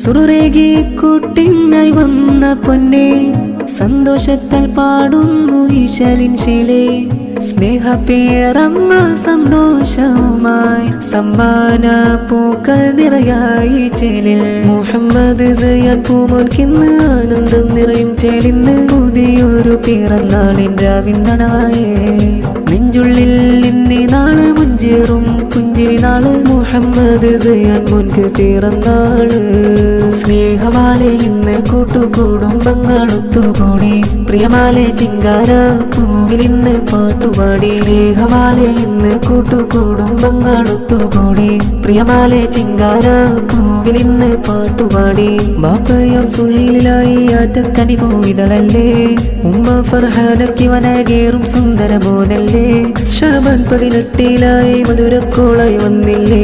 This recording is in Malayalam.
സുറുരേകി കൂട്ടിനായി വന്ന പൊന്നെ സന്തോഷത്താൽ പാടുന്നു ഈശലിൻ ശീലേ സ്നേഹപ്പേറന്നാൾ സന്തോഷവുമായി സമ്മാന പൂക്കൾ നിറയായി ചേലിൽ മുഹമ്മദ് സയ്യാദ് പൂമോൻകിന്ന് ആനന്ദം നിറയും ചേലിന്ന് പുതിയൊരു പിറന്നാളിൻ രാവിന്നണവായേ നെഞ്ചുള്ളിൽ ഇന്നീ നാള് മുഞ്ചേറും പുഞ്ചിരി നാള് മുഹമ്മദ് സയ്യാദ് മോൻക്ക് പിറന്നാള് സ്നേഹമാലെ ഇന്ന് കൂട്ടുകുടുംബങ്ങളൊത്തുകൂടി പ്രിയമാലെ ചിങ്കാര പൂവിൽ ഇന്ന് പാട്ടുപാടി സ്നേഹമാലെ ഇന്ന് കൂട്ടുകുടുംബങ്ങളൊത്തുകൂടി പ്രിയമാലെ ചിങ്കാര പൂവിൽ ഇന്ന് പാട്ടുപാടി ബാപ്പയും സുഹൈലിലായി ആറ്റക്കനി പോയിതളല്ലേ ഉമ്മ ഫർഹാനക്കി വനഴകേറും സുന്ദര മോനല്ലേ ഷാബാൻ 18 മധുരക്കോളായി വന്നില്ലേ